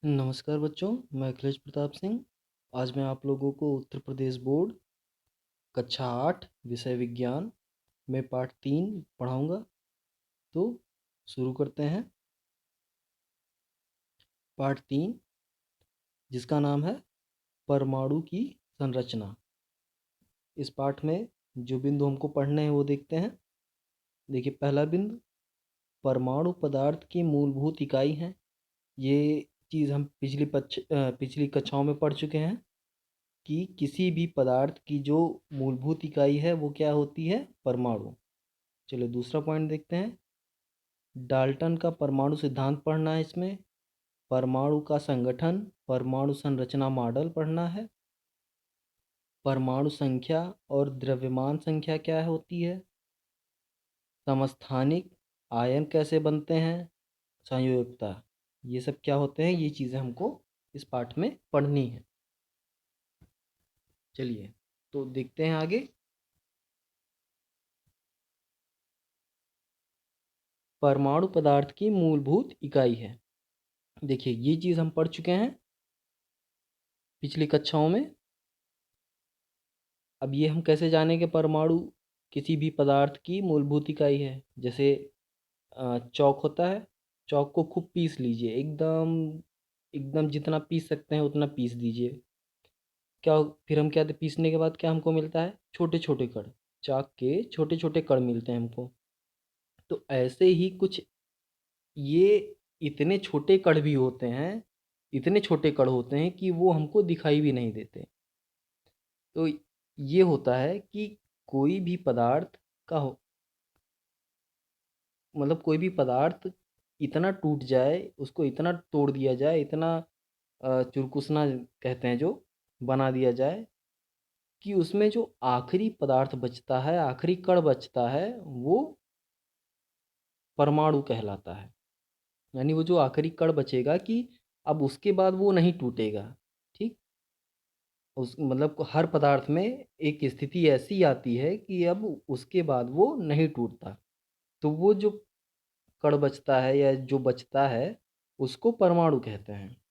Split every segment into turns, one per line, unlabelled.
नमस्कार बच्चों, मैं अखिलेश प्रताप सिंह। आज मैं आप लोगों को उत्तर प्रदेश बोर्ड कक्षा 8 विषय विज्ञान में पाठ 3 पढ़ाऊंगा। तो शुरू करते हैं। पाठ 3 जिसका नाम है परमाणु की संरचना। इस पाठ में जो बिंदु हमको पढ़ने हैं वो देखते हैं। देखिए, पहला बिंदु परमाणु पदार्थ की मूलभूत इकाई है। ये चीज़ हम पिछली कक्षाओं में पढ़ चुके हैं कि किसी भी पदार्थ की जो मूलभूत इकाई है वो क्या होती है? परमाणु। चलो दूसरा पॉइंट देखते हैं। डाल्टन का परमाणु सिद्धांत पढ़ना है इसमें। परमाणु का संगठन, परमाणु संरचना मॉडल पढ़ना है। परमाणु संख्या और द्रव्यमान संख्या क्या होती है। समस्थानिक आयन कैसे बनते हैं, संयोजकता, ये सब क्या होते हैं, ये चीज़ें हमको इस पाठ में पढ़नी है। चलिए तो देखते हैं आगे। परमाणु पदार्थ की मूलभूत इकाई है। देखिए, ये चीज़ हम पढ़ चुके हैं पिछली कक्षाओं में। अब ये हम कैसे जानें कि परमाणु किसी भी पदार्थ की मूलभूत इकाई है। जैसे चौक होता है, चौक को खूब पीस लीजिए, एकदम एकदम जितना पीस सकते हैं उतना पीस दीजिए। फिर हम क्या, पीसने के बाद क्या हमको मिलता है? छोटे छोटे कण, चाक के छोटे छोटे कण मिलते हैं हमको। तो ऐसे ही कुछ ये इतने छोटे कण भी होते हैं, इतने छोटे कण होते हैं कि वो हमको दिखाई भी नहीं देते। तो ये होता है कि कोई भी पदार्थ का हो, मतलब कोई भी पदार्थ इतना टूट जाए, उसको इतना तोड़ दिया जाए, इतना चुरकुसना कहते हैं जो, बना दिया जाए कि उसमें जो आखिरी पदार्थ बचता है, आखिरी कण बचता है, वो परमाणु कहलाता है। यानी वो जो आखिरी कण बचेगा कि अब उसके बाद वो नहीं टूटेगा। ठीक, उस मतलब हर पदार्थ में एक स्थिति ऐसी आती है कि अब उसके बाद वो नहीं टूटता। तो वो जो कण बचता है या जो बचता है उसको परमाणु कहते हैं।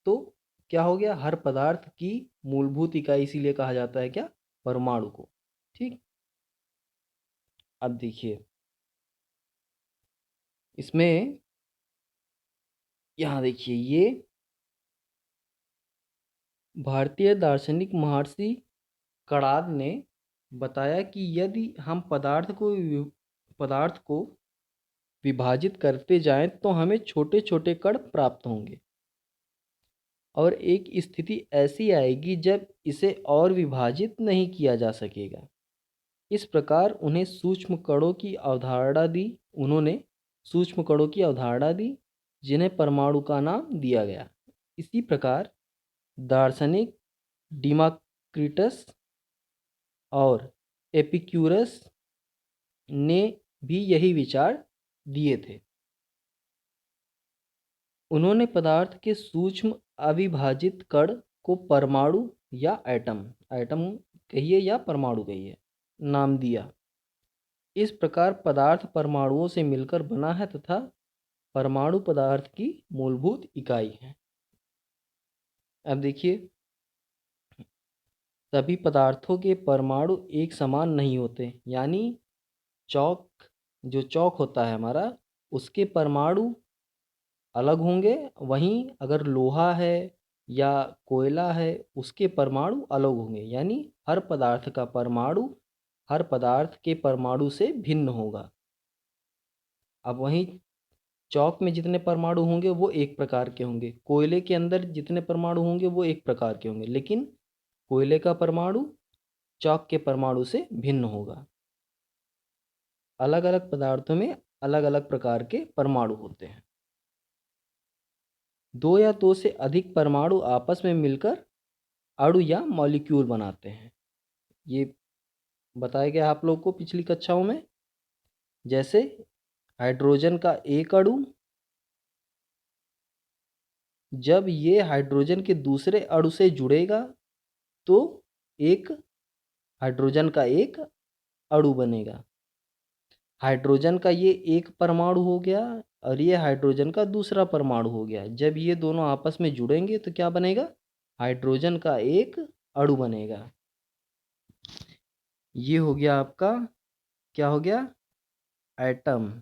तो क्या हो गया? हर पदार्थ की मूलभूत इकाई इसीलिए कहा जाता है क्या? परमाणु को। ठीक, अब देखिए इसमें, यहाँ देखिए, ये भारतीय दार्शनिक महर्षि कणाद ने बताया कि यदि हम पदार्थ को विभाजित करते जाएं तो हमें छोटे छोटे कण प्राप्त होंगे और एक स्थिति ऐसी आएगी जब इसे और विभाजित नहीं किया जा सकेगा। इस प्रकार उन्होंने सूक्ष्म कणों की अवधारणा दी जिन्हें परमाणु का नाम दिया गया। इसी प्रकार दार्शनिक डिमाक्रिटस और एपिक्यूरस ने भी यही विचार दिए थे। उन्होंने पदार्थ के सूक्ष्म अविभाजित कण को परमाणु या एटम एटम कहिए या परमाणु कहिए नाम दिया। इस प्रकार पदार्थ परमाणुओं से मिलकर बना है तथा परमाणु पदार्थ की मूलभूत इकाई है। अब देखिए, सभी पदार्थों के परमाणु एक समान नहीं होते। यानी चौक होता है हमारा, उसके परमाणु अलग होंगे। वहीं अगर लोहा है या कोयला है, उसके परमाणु अलग होंगे। यानी हर पदार्थ का परमाणु हर पदार्थ के परमाणु से भिन्न होगा। अब वहीं चौक में जितने परमाणु होंगे वो एक प्रकार के होंगे, कोयले के अंदर जितने परमाणु होंगे वो एक प्रकार के होंगे, लेकिन कोयले का परमाणु चौक के परमाणु से भिन्न होगा। अलग अलग पदार्थों में अलग अलग प्रकार के परमाणु होते हैं। दो या दो से अधिक परमाणु आपस में मिलकर अणु या मॉलिक्यूल बनाते हैं। ये बताया गया आप लोग को पिछली कक्षाओं में। जैसे हाइड्रोजन का एक अणु, जब ये हाइड्रोजन के दूसरे अणु से जुड़ेगा तो एक हाइड्रोजन का एक अणु बनेगा। हाइड्रोजन का ये एक परमाणु हो गया और ये हाइड्रोजन का दूसरा परमाणु हो गया। जब ये दोनों आपस में जुड़ेंगे तो क्या बनेगा? हाइड्रोजन का एक अणु बनेगा। ये हो गया आपका, क्या हो गया? एटम।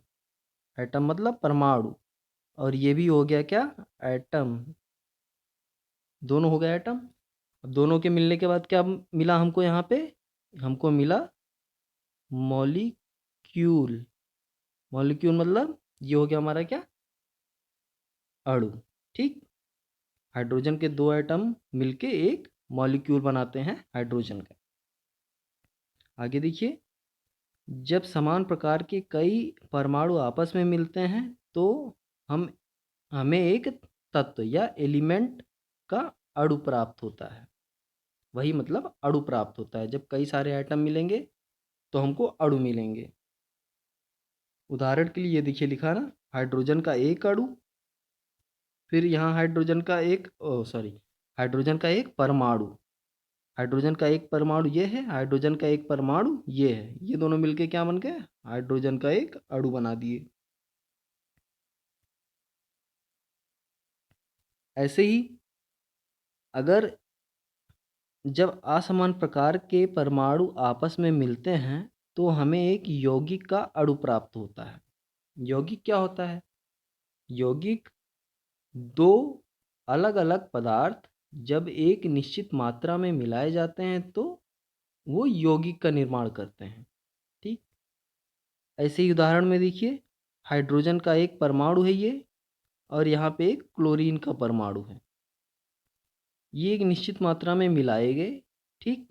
एटम मतलब परमाणु। और ये भी हो गया क्या? एटम। दोनों हो गए एटम। अब दोनों के मिलने के बाद क्या मिला हमको यहाँ पे? हमको मिला मॉलिक्यूल। मॉलिक्यूल मतलब ये हो गया हमारा क्या? अणु। ठीक। हाइड्रोजन के दो एटम मिलके एक मॉलिक्यूल बनाते हैं हाइड्रोजन का। आगे देखिए, जब समान प्रकार के कई परमाणु आपस में मिलते हैं तो हम हमें एक तत्व या एलिमेंट का अणु प्राप्त होता है। वही मतलब अणु प्राप्त होता है। जब कई सारे एटम मिलेंगे तो हमको अणु मिलेंगे। उदाहरण के लिए ये देखिए लिखा ना, हाइड्रोजन का एक अणु, फिर यहाँ हाइड्रोजन का एक हाइड्रोजन का एक परमाणु। हाइड्रोजन का एक परमाणु ये है, हाइड्रोजन का एक परमाणु ये है। ये दोनों मिलके क्या बन गए? हाइड्रोजन का एक अणु बना दिए। ऐसे ही अगर जब असमान प्रकार के परमाणु आपस में मिलते हैं तो हमें एक यौगिक का अणु प्राप्त होता है। यौगिक क्या होता है? यौगिक दो अलग अलग पदार्थ जब एक निश्चित मात्रा में मिलाए जाते हैं तो वो यौगिक का निर्माण करते हैं। ठीक। ऐसे ही उदाहरण में देखिए, हाइड्रोजन का एक परमाणु है ये, और यहाँ पे एक क्लोरीन का परमाणु है। ये एक निश्चित मात्रा में मिलाए गए। ठीक।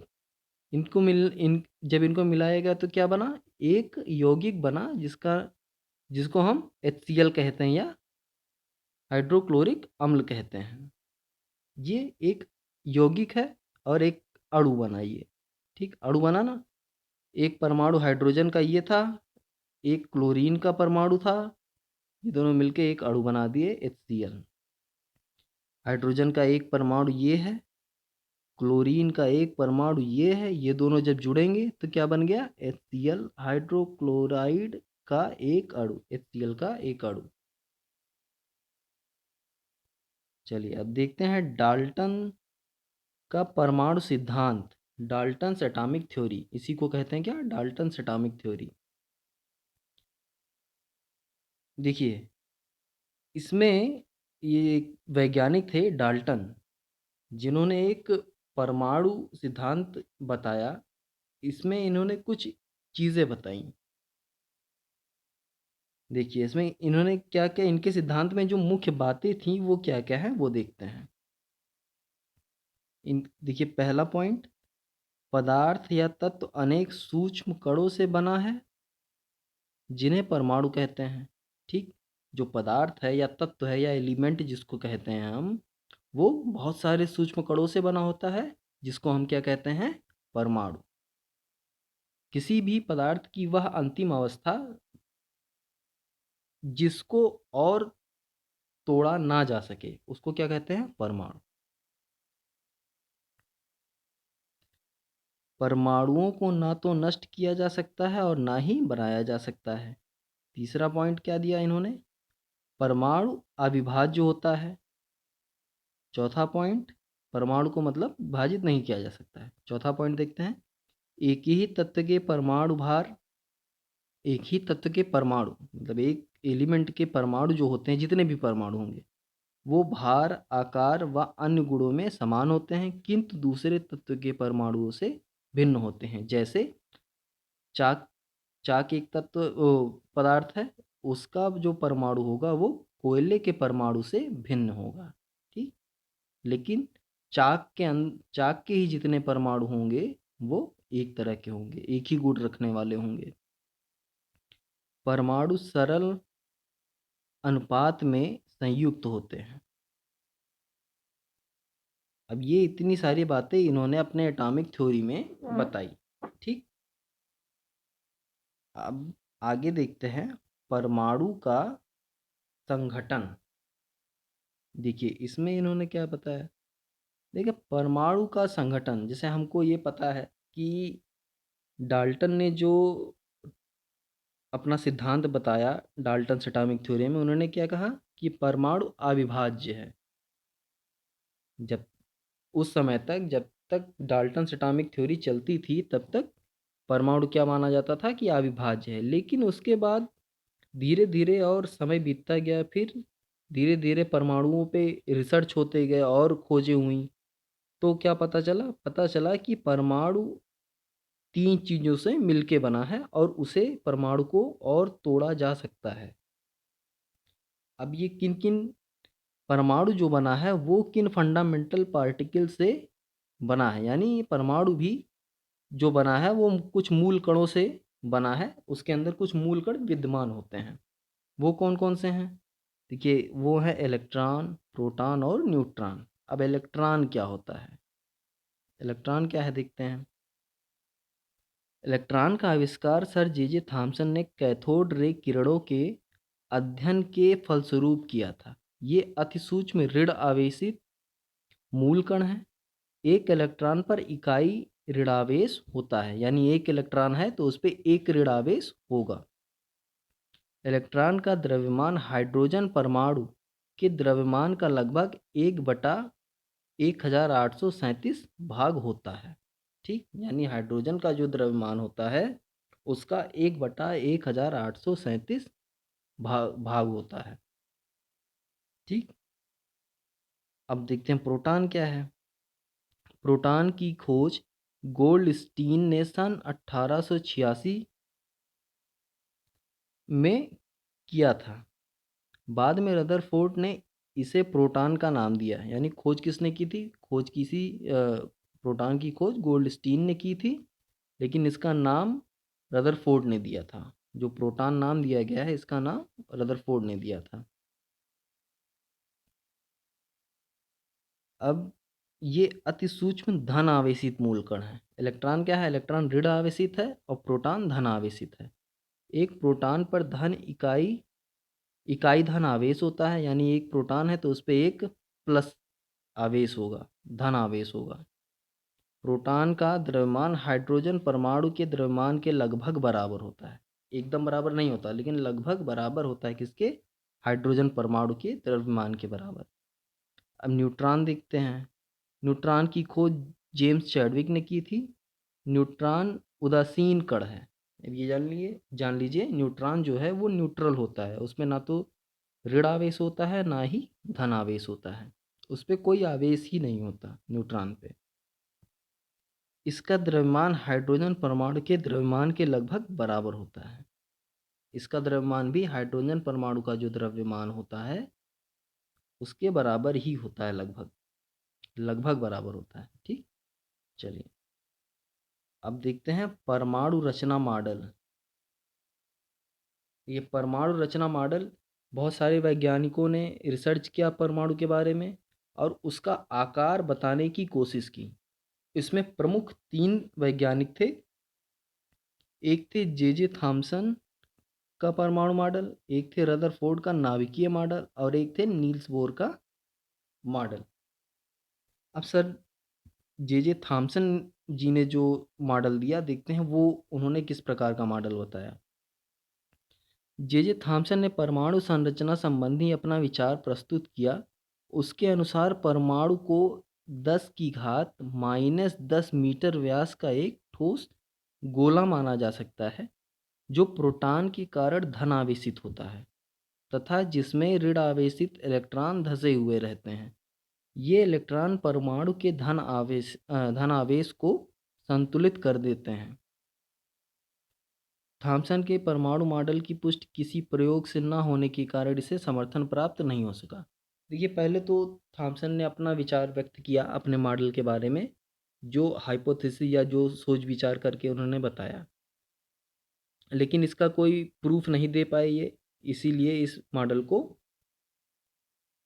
जब इनको मिलाया गया तो क्या बना? एक यौगिक बना जिसको हम HCl कहते हैं या हाइड्रोक्लोरिक अम्ल कहते हैं। ये एक यौगिक है और एक अणु बना ये। ठीक, अणु बना ना। एक परमाणु हाइड्रोजन का ये था, एक क्लोरीन का परमाणु था। ये दोनों मिलके एक अणु बना दिए HCl। हाइड्रोजन का एक परमाणु ये है, क्लोरीन का एक परमाणु ये है। ये दोनों जब जुड़ेंगे तो क्या बन गया? HCl, हाइड्रोक्लोराइड का एक अणु, HCl का एक अणु। चलिए अब देखते हैं डाल्टन का परमाणु सिद्धांत। डाल्टन्स एटॉमिक थ्योरी, इसी को कहते हैं क्या? Dalton's atomic theory. देखिए, इसमें ये एक वैज्ञानिक थे डाल्टन, जिन्होंने एक परमाणु सिद्धांत बताया। इसमें इन्होंने कुछ चीज़ें बताई। देखिए, इसमें इन्होंने क्या क्या, इनके सिद्धांत में जो मुख्य बातें थीं वो क्या क्या है वो देखते हैं। देखिए पहला पॉइंट, पदार्थ या तत्व अनेक सूक्ष्म कणों से बना है जिन्हें परमाणु कहते हैं। ठीक। जो पदार्थ है या तत्व है या एलिमेंट जिसको कहते हैं हम, वो बहुत सारे सूक्ष्म कणों से बना होता है जिसको हम क्या कहते हैं? परमाणु। किसी भी पदार्थ की वह अंतिम अवस्था जिसको और तोड़ा ना जा सके उसको क्या कहते हैं? परमाणु। परमाणुओं को ना तो नष्ट किया जा सकता है और ना ही बनाया जा सकता है। तीसरा पॉइंट क्या दिया इन्होंने? परमाणु अविभाज्य होता है। चौथा पॉइंट, परमाणु को मतलब विभाजित नहीं किया जा सकता है। चौथा पॉइंट देखते हैं, एक ही तत्व के परमाणु भार, एक ही तत्व के परमाणु मतलब एक एलिमेंट के परमाणु जो होते हैं, जितने भी परमाणु होंगे, वो भार, आकार व अन्य गुणों में समान होते हैं किंतु दूसरे तत्व के परमाणुओं से भिन्न होते हैं। जैसे चाक, चाक एक तत्व पदार्थ है, उसका जो परमाणु होगा वो कोयले के परमाणु से भिन्न होगा। ठीक। लेकिन चाक के ही जितने परमाणु होंगे वो एक तरह के होंगे, एक ही गुण रखने वाले होंगे। परमाणु सरल अनुपात में संयुक्त होते हैं। अब ये इतनी सारी बातें इन्होंने अपने एटॉमिक थ्योरी में बताई। ठीक। अब आगे देखते हैं परमाणु का संघटन। देखिए इसमें इन्होंने क्या बताया। देखिए परमाणु का संगठन, जैसे हमको ये पता है कि डाल्टन ने जो अपना सिद्धांत बताया डाल्टन्स एटॉमिक थ्योरी में, उन्होंने क्या कहा कि परमाणु अविभाज्य है। जब उस समय तक, जब तक डाल्टन्स एटॉमिक थ्योरी चलती थी, तब तक परमाणु क्या माना जाता था कि अविभाज्य है। लेकिन उसके बाद धीरे धीरे और समय बीतता गया, फिर धीरे धीरे परमाणुओं पे रिसर्च होते गए और खोजें हुई, तो क्या पता चला कि परमाणु तीन चीज़ों से मिलके बना है और उसे परमाणु को और तोड़ा जा सकता है। अब ये किन किन परमाणु जो बना है वो किन फंडामेंटल पार्टिकल से बना है, यानी ये परमाणु भी जो बना है वो कुछ मूल कणों से बना है, उसके अंदर कुछ मूल कण विद्यमान होते हैं। वो कौन कौन से हैं? देखिए, वो है इलेक्ट्रॉन, प्रोटॉन और न्यूट्रॉन। अब इलेक्ट्रॉन क्या होता है? इलेक्ट्रॉन क्या है, देखते हैं। इलेक्ट्रॉन का आविष्कार सर जे थॉमसन ने कैथोड रे किरणों के अध्ययन के फलस्वरूप किया था। ये अतिसूक्ष्म ऋण आवेशित मूल कण है। एक इलेक्ट्रॉन पर इकाई ऋणावेश होता है, यानी एक इलेक्ट्रॉन है तो उस पर एक ऋणावेश होगा। इलेक्ट्रॉन का द्रव्यमान हाइड्रोजन परमाणु के द्रव्यमान का लगभग 1/1837 भाग होता है। ठीक, यानी हाइड्रोजन का जो द्रव्यमान होता है उसका 1/1837 भाग होता है। ठीक, अब देखते हैं प्रोटॉन क्या है। प्रोटॉन की खोज गोल्डस्टीन ने सन 1886 में किया था। बाद में रदरफोर्ड ने इसे प्रोटॉन का नाम दिया। यानी खोज किसने की थी? प्रोटॉन की खोज गोल्डस्टीन ने की थी, लेकिन इसका नाम रदरफोर्ड ने दिया था। जो प्रोटॉन नाम दिया गया है, इसका नाम रदरफोर्ड ने दिया था। अब ये अति सूक्ष्म धन आवेशित मूल कण है। इलेक्ट्रॉन क्या है? इलेक्ट्रॉन ऋण आवेशित है और प्रोटॉन धन आवेशित है। एक प्रोटॉन पर धन इकाई धन आवेश होता है, यानी एक प्रोटॉन है तो उस पर एक प्लस आवेश होगा, धन आवेश होगा। प्रोटॉन का द्रव्यमान हाइड्रोजन परमाणु के द्रव्यमान के लगभग बराबर होता है। एकदम बराबर नहीं होता, लेकिन लगभग बराबर होता है। किसके? हाइड्रोजन परमाणु के द्रव्यमान के बराबर। अब न्यूट्रॉन देखते हैं। न्यूट्रॉन की खोज जेम्स चैडविक ने की थी। न्यूट्रॉन उदासीन कण है। अब ये जान लीजिए न्यूट्रॉन जो है वो न्यूट्रल होता है, उसमें ना तो ऋण आवेश होता है ना ही धन आवेश होता है, उस पर कोई आवेश ही नहीं होता न्यूट्रॉन पे। इसका द्रव्यमान हाइड्रोजन परमाणु के द्रव्यमान के लगभग बराबर होता है। इसका द्रव्यमान भी हाइड्रोजन परमाणु का जो द्रव्यमान होता है उसके बराबर ही होता है, लगभग लगभग बराबर होता है। ठीक, चलिए अब देखते हैं परमाणु रचना मॉडल। ये परमाणु रचना मॉडल बहुत सारे वैज्ञानिकों ने रिसर्च किया परमाणु के बारे में और उसका आकार बताने की कोशिश की। इसमें प्रमुख तीन वैज्ञानिक थे। एक थे जे थॉमसन का परमाणु मॉडल, एक थे रदरफोर्ड का नाभिकीय मॉडल और एक थे नील्स बोर का मॉडल। अब सर जे थॉमसन जी ने जो मॉडल दिया, देखते हैं वो उन्होंने किस प्रकार का मॉडल बताया। जे थॉमसन ने परमाणु संरचना संबंधी अपना विचार प्रस्तुत किया। उसके अनुसार परमाणु को 10 की घात -10 मीटर व्यास का एक ठोस गोला माना जा सकता है, जो प्रोटॉन के कारण धन आवेशित होता है तथा जिसमें ऋण आवेशित इलेक्ट्रॉन धंसे हुए रहते हैं। ये इलेक्ट्रॉन परमाणु के धन आवेश को संतुलित कर देते हैं। थॉमसन के परमाणु मॉडल की पुष्टि किसी प्रयोग से न होने के कारण इसे समर्थन प्राप्त नहीं हो सका। देखिए, पहले तो थॉमसन ने अपना विचार व्यक्त किया अपने मॉडल के बारे में, जो हाइपोथेसिस या जो सोच विचार करके उन्होंने बताया, लेकिन इसका कोई प्रूफ नहीं दे पाए ये, इसीलिए इस मॉडल को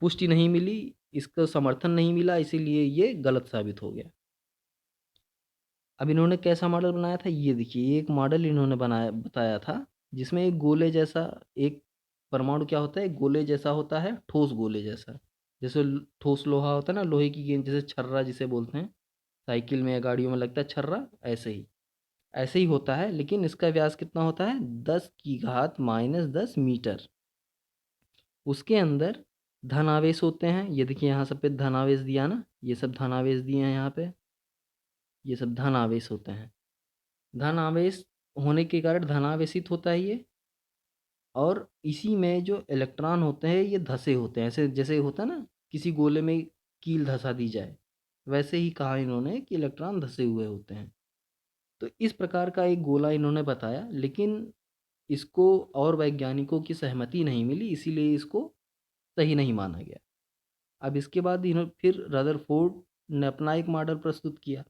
पुष्टि नहीं मिली, इसका समर्थन नहीं मिला, इसीलिए ये गलत साबित हो गया। अब इन्होंने कैसा मॉडल बनाया था, ये देखिए, एक मॉडल इन्होंने बताया था जिसमें एक गोले जैसा, एक परमाणु क्या होता है, एक गोले जैसा होता है, ठोस गोले जैसा। जैसे ठोस लोहा होता है ना, लोहे की गेंद, जैसे छर्रा जिसे बोलते हैं, साइकिल में या गाड़ियों में लगता है छर्रा, ऐसे ही ऐसे ही होता है, लेकिन इसका व्यास कितना होता है 10⁻⁻10 मीटर। उसके अंदर धनावेश होते हैं, ये देखिए यहाँ सब पे धनावेश दिया ना, ये सब धनावेश दिए हैं यहाँ पे, ये सब धनावेश होते हैं। धनावेश होने के कारण धनावेशित होता है ये, और इसी में जो इलेक्ट्रॉन होते हैं ये धसे होते हैं, ऐसे जैसे होता है ना किसी गोले में कील धसा दी जाए, वैसे ही कहा इन्होंने कि इलेक्ट्रॉन धसे हुए होते हैं। तो इस प्रकार का एक गोला इन्होंने बताया, लेकिन इसको और वैज्ञानिकों की सहमति नहीं मिली, इसीलिए इसको सही नहीं माना गया। अब इसके बाद फिर रदरफोर्ड ने अपना एक मॉडल प्रस्तुत किया।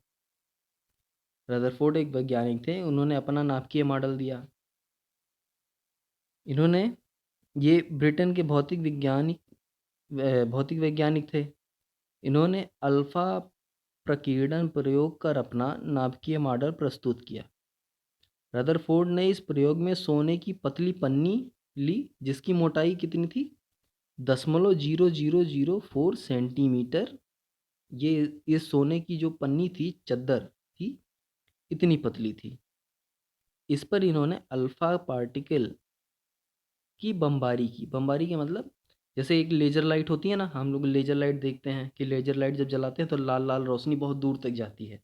रदरफोर्ड एक वैज्ञानिक थे, उन्होंने अपना नाभिकीय मॉडल दिया। इन्होंने ये ब्रिटेन के भौतिक वैज्ञानिक थे। इन्होंने अल्फा प्रकीर्णन प्रयोग कर अपना नाभिकीय मॉडल प्रस्तुत किया। रदरफोर्ड ने इस प्रयोग में सोने की पतली पन्नी ली, जिसकी मोटाई कितनी थी 0.0004 सेंटीमीटर। ये सोने की जो पन्नी थी, चद्दर थी, इतनी पतली थी। इस पर इन्होंने अल्फा पार्टिकल की बमबारी की। बमबारी के मतलब जैसे एक लेज़र लाइट होती है ना, हम लोग लेज़र लाइट देखते हैं कि लेज़र लाइट जब जलाते हैं तो लाल लाल रोशनी बहुत दूर तक जाती है।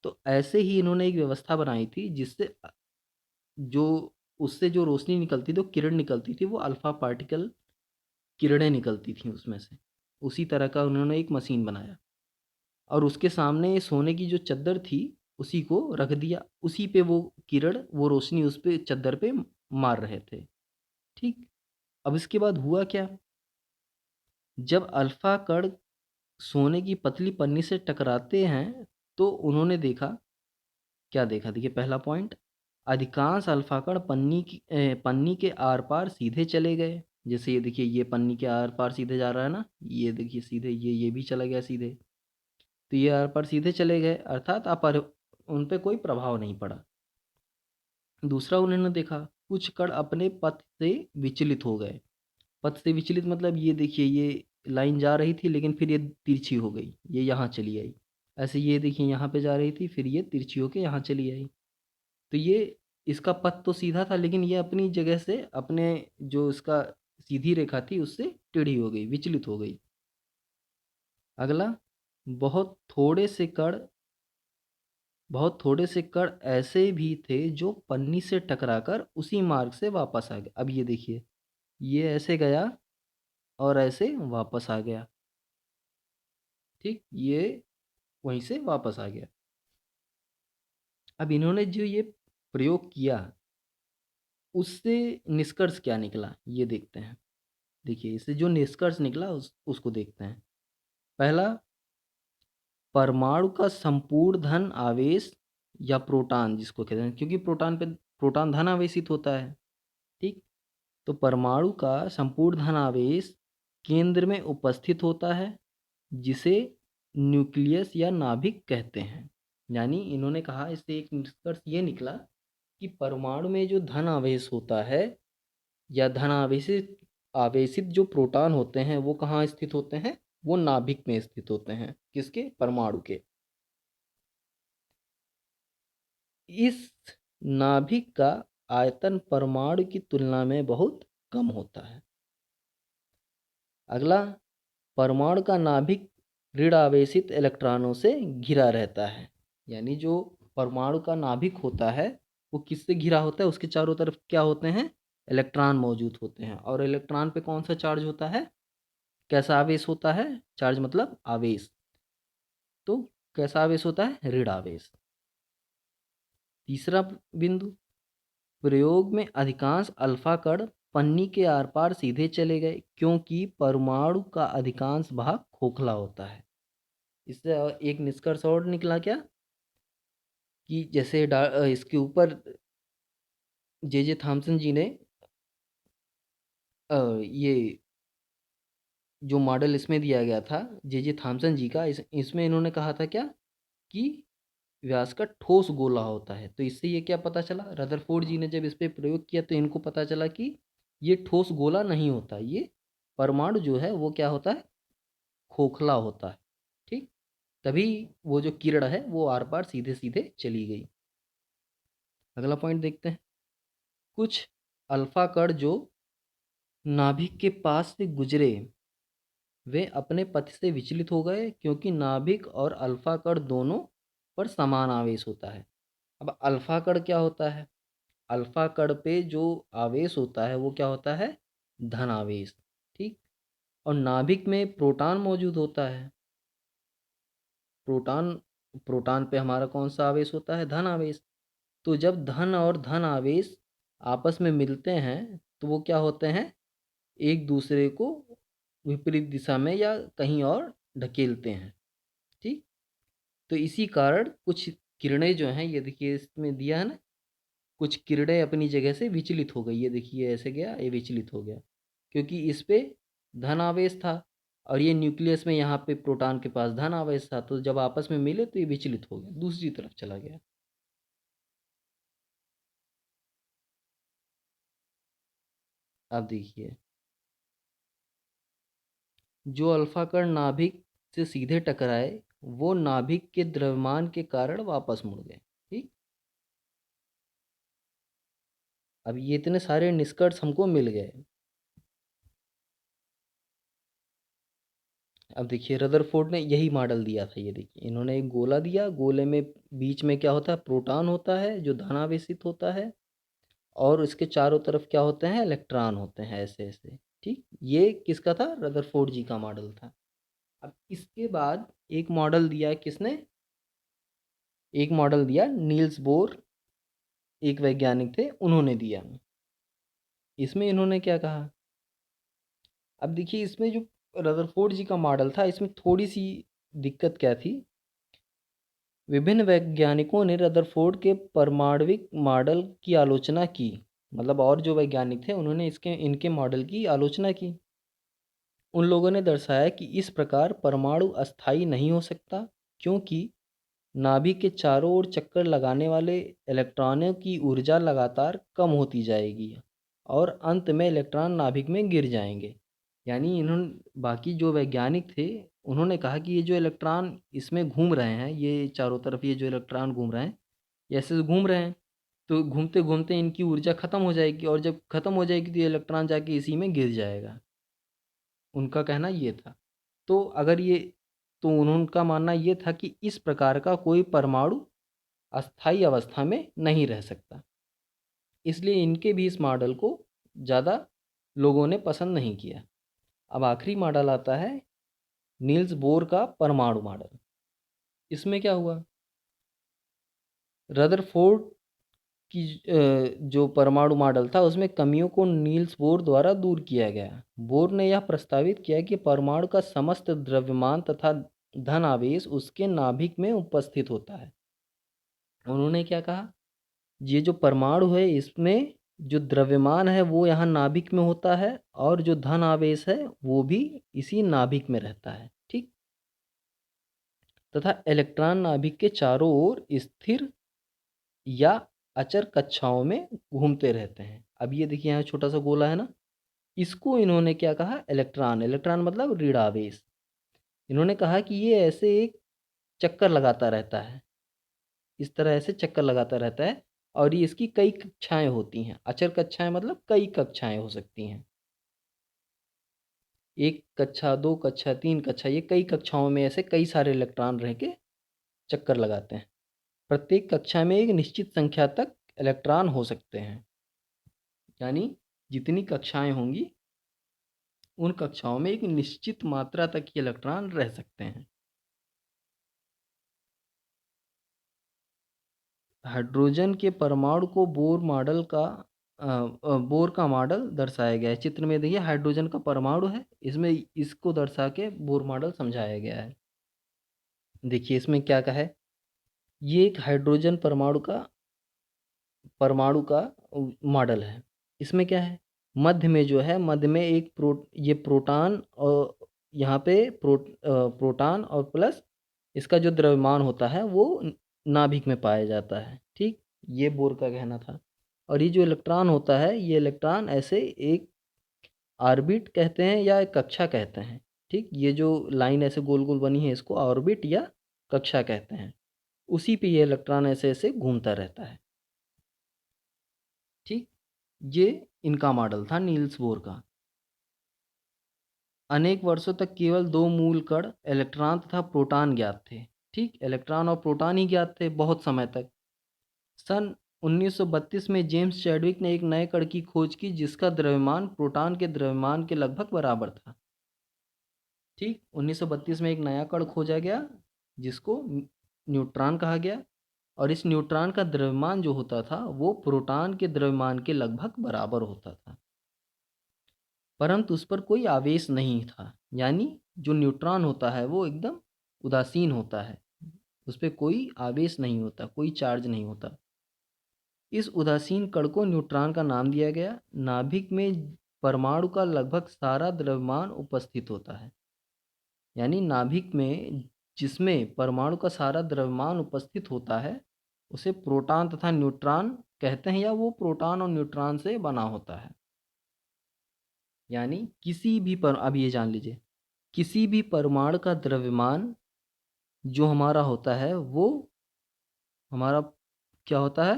तो ऐसे ही इन्होंने एक व्यवस्था बनाई थी जिससे जो उससे जो रोशनी निकलती थी, वो किरण निकलती थी, वो अल्फा पार्टिकल किरणें निकलती थी उसमें से। उसी तरह का उन्होंने एक मशीन बनाया और उसके सामने सोने की जो चद्दर थी उसी को रख दिया, उसी पे वो किरण, वो रोशनी उस पे चद्दर पे मार रहे थे। ठीक। अब इसके बाद हुआ क्या, जब अल्फा कण सोने की पतली पन्नी से टकराते हैं तो उन्होंने देखा, क्या देखा, देखिए पहला पॉइंट, अधिकांश अल्फा कण पन्नी के आर पार सीधे चले गए। जैसे ये देखिए, ये पन्नी के आर पार सीधे जा रहा है ना, ये देखिए सीधे, ये भी चला गया सीधे। तो ये आर पार सीधे चले गए, अर्थात उन पे कोई प्रभाव नहीं पड़ा। दूसरा उन्होंने देखा, कुछ कण अपने पथ से विचलित हो गए। पथ से विचलित मतलब ये देखिए, ये लाइन जा रही थी लेकिन फिर ये तिरछी हो गई, ये यहाँ चली आई। ऐसे ये देखिए यहाँ पे जा रही थी, फिर ये तिरछी होके यहाँ चली आई। तो ये, इसका पथ तो सीधा था लेकिन ये अपनी जगह से, अपने जो इसका सीधी रेखा थी उससे टेढ़ी हो गई, विचलित हो गई। अगला, बहुत थोड़े से कण बहुत थोड़े से कण ऐसे भी थे जो पन्नी से टकराकर उसी मार्ग से वापस आ गए। अब ये देखिए, ये ऐसे गया और ऐसे वापस आ गया। ठीक, ये वहीं से वापस आ गया। अब इन्होंने जो ये प्रयोग किया उससे निष्कर्ष क्या निकला, ये देखते हैं। देखिए, इससे जो निष्कर्ष निकला उसको देखते हैं। पहला, परमाणु का संपूर्ण धन आवेश या प्रोटॉन जिसको कहते हैं, क्योंकि प्रोटॉन धन आवेशित होता है। ठीक। तो परमाणु का संपूर्ण धन आवेश केंद्र में उपस्थित होता है, जिसे न्यूक्लियस या नाभिक कहते हैं। यानी इन्होंने कहा, इससे एक निष्कर्ष ये निकला कि परमाणु में जो धन आवेश होता है या धन आवेशित आवेशित जो प्रोटॉन होते हैं वो कहाँ स्थित होते हैं, वो नाभिक में स्थित होते हैं। किसके? परमाणु के। इस नाभिक का आयतन परमाणु की तुलना में बहुत कम होता है। अगला, परमाणु का नाभिक ऋण आवेशित इलेक्ट्रॉनों से घिरा रहता है। यानी जो परमाणु का नाभिक होता है वो किससे घिरा होता है, उसके चारों तरफ क्या होते हैं, इलेक्ट्रॉन मौजूद होते हैं। और इलेक्ट्रॉन पे कौन सा चार्ज होता है, कैसा आवेश होता है, चार्ज मतलब आवेश, तो कैसा आवेश होता है, ऋण आवेश। तीसरा बिंदु, प्रयोग में अधिकांश अल्फा कण पन्नी के आर पार सीधे चले गए, क्योंकि परमाणु का अधिकांश भाग खोखला होता है। इससे एक निष्कर्ष और निकला, क्या, कि जैसे इसके ऊपर जे थॉमसन जी ने ये जो मॉडल इसमें दिया गया था जे थॉमसन जी का, इसमें इन्होंने कहा था क्या, कि व्यास का ठोस गोला होता है। तो इससे ये क्या पता चला, रदरफोर्ड जी ने जब इस पे प्रयोग किया तो इनको पता चला कि ये ठोस गोला नहीं होता, ये परमाणु जो है वो क्या होता है, खोखला होता है। ठीक। तभी वो जो किरण है वो आर पार सीधे सीधे चली गई। अगला पॉइंट देखते हैं। कुछ अल्फा कण जो नाभिक के पास से गुजरे वे अपने पथ से विचलित हो गए, क्योंकि नाभिक और अल्फा कण दोनों पर समान आवेश होता है। अब अल्फा कण क्या होता है? अल्फा कण पे जो आवेश होता है वो क्या होता है? धन आवेश। ठीक। और नाभिक में प्रोटॉन मौजूद होता है। प्रोटॉन प्रोटॉन पे हमारा कौन सा आवेश होता है? धन आवेश। तो जब धन और धन आवेश आपस में मिलते हैं तो वो क्या होते हैं? एक दूसरे को विपरीत दिशा में या कहीं और ढकेलते हैं। ठीक। तो इसी कारण कुछ किरणें जो हैं, ये देखिए इसमें दिया है ना, कुछ किरणें अपनी जगह से विचलित हो गई। ये देखिए ऐसे गया, ये विचलित हो गया, क्योंकि इस पे धन आवेश था और ये न्यूक्लियस में यहाँ पे प्रोटॉन के पास धन आवेश था, तो जब आपस में मिले तो ये विचलित हो गया, दूसरी तरफ चला गया। अब देखिए, जो अल्फा कण नाभिक से सीधे टकराए वो नाभिक के द्रव्यमान के कारण वापस मुड़ गए। ठीक। अब ये इतने सारे निष्कर्ष हमको मिल गए। अब देखिए रदरफोर्ड ने यही मॉडल दिया था। ये देखिए इन्होंने एक गोला दिया, गोले में बीच में क्या होता है? प्रोटॉन होता है जो धनावेशित होता है, और इसके चारों तरफ क्या होते हैं? इलेक्ट्रॉन होते हैं, ऐसे ऐसे। ठीक। ये किसका था? रदरफोर्ड जी का मॉडल था। अब इसके बाद एक मॉडल दिया किसने? एक मॉडल दिया नील्स बोर, एक वैज्ञानिक थे, उन्होंने दिया। इसमें इन्होंने क्या कहा? अब देखिए इसमें जो रदरफोर्ड जी का मॉडल था इसमें थोड़ी सी दिक्कत क्या थी? विभिन्न वैज्ञानिकों ने रदरफोर्ड के परमाणविक मॉडल की आलोचना की। मतलब और जो वैज्ञानिक थे उन्होंने इसके इनके मॉडल की आलोचना की। उन लोगों ने दर्शाया कि इस प्रकार परमाणु अस्थायी नहीं हो सकता, क्योंकि नाभिक के चारों ओर चक्कर लगाने वाले इलेक्ट्रॉनों की ऊर्जा लगातार कम होती जाएगी और अंत में इलेक्ट्रॉन नाभिक में गिर जाएंगे। यानी इन्होंने, बाकी जो वैज्ञानिक थे, उन्होंने कहा कि ये जो इलेक्ट्रॉन इसमें घूम रहे हैं, ये चारों तरफ ये जो इलेक्ट्रॉन घूम रहे हैं, ये ऐसे घूम रहे हैं, तो घूमते घूमते इनकी ऊर्जा ख़त्म हो जाएगी, और जब ख़त्म हो जाएगी तो ये इलेक्ट्रॉन जाके इसी में गिर जाएगा। उनका कहना ये था। तो अगर ये, तो उनका मानना ये था कि इस प्रकार का कोई परमाणु अस्थायी अवस्था में नहीं रह सकता, इसलिए इनके भी इस मॉडल को ज़्यादा लोगों ने पसंद नहीं किया। अब आखिरी मॉडल आता है नील्स बोर का परमाणु मॉडल। इसमें क्या हुआ? रदरफोर्ड की जो परमाणु मॉडल था उसमें कमियों को नील्स बोर द्वारा दूर किया गया। बोर ने यह प्रस्तावित किया कि परमाणु का समस्त द्रव्यमान तथा धन आवेश उसके नाभिक में उपस्थित होता है। उन्होंने क्या कहा? ये जो परमाणु है इसमें जो द्रव्यमान है वो यहाँ नाभिक में होता है, और जो धन आवेश है वो भी इसी नाभिक में रहता है। ठीक। तथा इलेक्ट्रॉन नाभिक के चारों ओर स्थिर या अचर कक्षाओं में घूमते रहते हैं। अब ये देखिए यहाँ छोटा सा गोला है ना, इसको इन्होंने क्या कहा? इलेक्ट्रॉन। इलेक्ट्रॉन मतलब ऋण आवेश। इन्होंने कहा कि ये ऐसे एक चक्कर लगाता रहता है, इस तरह ऐसे चक्कर लगाता रहता है, और ये इसकी कई कक्षाएं होती हैं। अचर कक्षाएं मतलब कई कक्षाएं हो सकती हैं। एक कक्षा, दो कक्षा, तीन कक्षा, ये कई कक्षाओं में ऐसे कई सारे इलेक्ट्रॉन रह के चक्कर लगाते हैं। प्रत्येक कक्षा में एक निश्चित संख्या तक इलेक्ट्रॉन हो सकते हैं। यानी जितनी कक्षाएं होंगी उन कक्षाओं में एक निश्चित मात्रा तक ये इलेक्ट्रॉन रह सकते हैं। हाइड्रोजन के परमाणु को बोर का मॉडल दर्शाया गया है। चित्र में देखिए हाइड्रोजन का परमाणु है, इसमें इसको दर्शा के बोर मॉडल समझाया गया है। देखिए इसमें क्या कहा है? ये एक हाइड्रोजन परमाणु का मॉडल है। इसमें क्या है? मध्य में जो है, मध्य में एक ये प्रोटॉन, और यहाँ पे प्रोटॉन और प्लस इसका जो द्रव्यमान होता है वो नाभिक में पाया जाता है। ठीक। ये बोर का कहना था। और ये जो इलेक्ट्रॉन होता है, ये इलेक्ट्रॉन ऐसे एक ऑर्बिट कहते हैं या एक कक्षा कहते हैं। ठीक। ये जो लाइन ऐसे गोल गोल बनी है इसको ऑर्बिट या कक्षा कहते हैं। उसी पे ये इलेक्ट्रॉन ऐसे ऐसे घूमता रहता है। ठीक, ये इनका मॉडल था नील्स बोर का। अनेक वर्षों तक केवल दो मूल कण इलेक्ट्रॉन तथा प्रोटॉन ज्ञात थे। ठीक, इलेक्ट्रॉन और प्रोटॉन ही ज्ञात थे बहुत समय तक। सन 1932 में जेम्स चैडविक ने एक नए कण की खोज की जिसका द्रव्यमान प्रोटॉन के द्रव्यमान के लगभग बराबर था। ठीक, 1932 में एक नया कण खोजा गया जिसको न्यूट्रॉन कहा गया, और इस न्यूट्रॉन का द्रव्यमान जो होता था वो प्रोटॉन के द्रव्यमान के लगभग बराबर होता था, परंतु उस पर कोई आवेश नहीं था। यानी जो न्यूट्रॉन होता है वो एकदम उदासीन होता है, उस पर कोई आवेश नहीं होता, कोई चार्ज नहीं होता। इस उदासीन कण को न्यूट्रॉन का नाम दिया गया। नाभिक में परमाणु का लगभग सारा द्रव्यमान उपस्थित होता है। यानी नाभिक में जिसमें परमाणु का सारा द्रव्यमान उपस्थित होता है उसे प्रोटॉन तथा न्यूट्रॉन कहते हैं, या वो प्रोटॉन और न्यूट्रॉन से बना होता है। यानी किसी भी अब ये जान लीजिए, किसी भी परमाणु का द्रव्यमान जो हमारा होता है वो हमारा क्या होता है,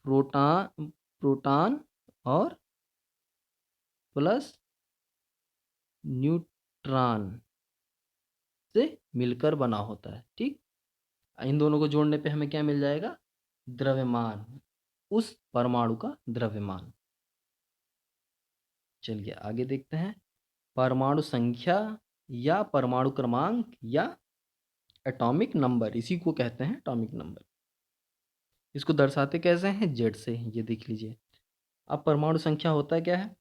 प्रोटॉन प्रोटॉन और प्लस न्यूट्रॉन से मिलकर बना होता है। ठीक, इन दोनों को जोड़ने पे हमें क्या मिल जाएगा, द्रव्यमान, उस परमाणु का द्रव्यमान। चलिए आगे देखते हैं। परमाणु संख्या या परमाणु क्रमांक या एटॉमिक नंबर, इसी को कहते हैं एटॉमिक नंबर। इसको दर्शाते कैसे हैं, जेड से, ये देख लीजिए। अब परमाणु संख्या होता है क्या है,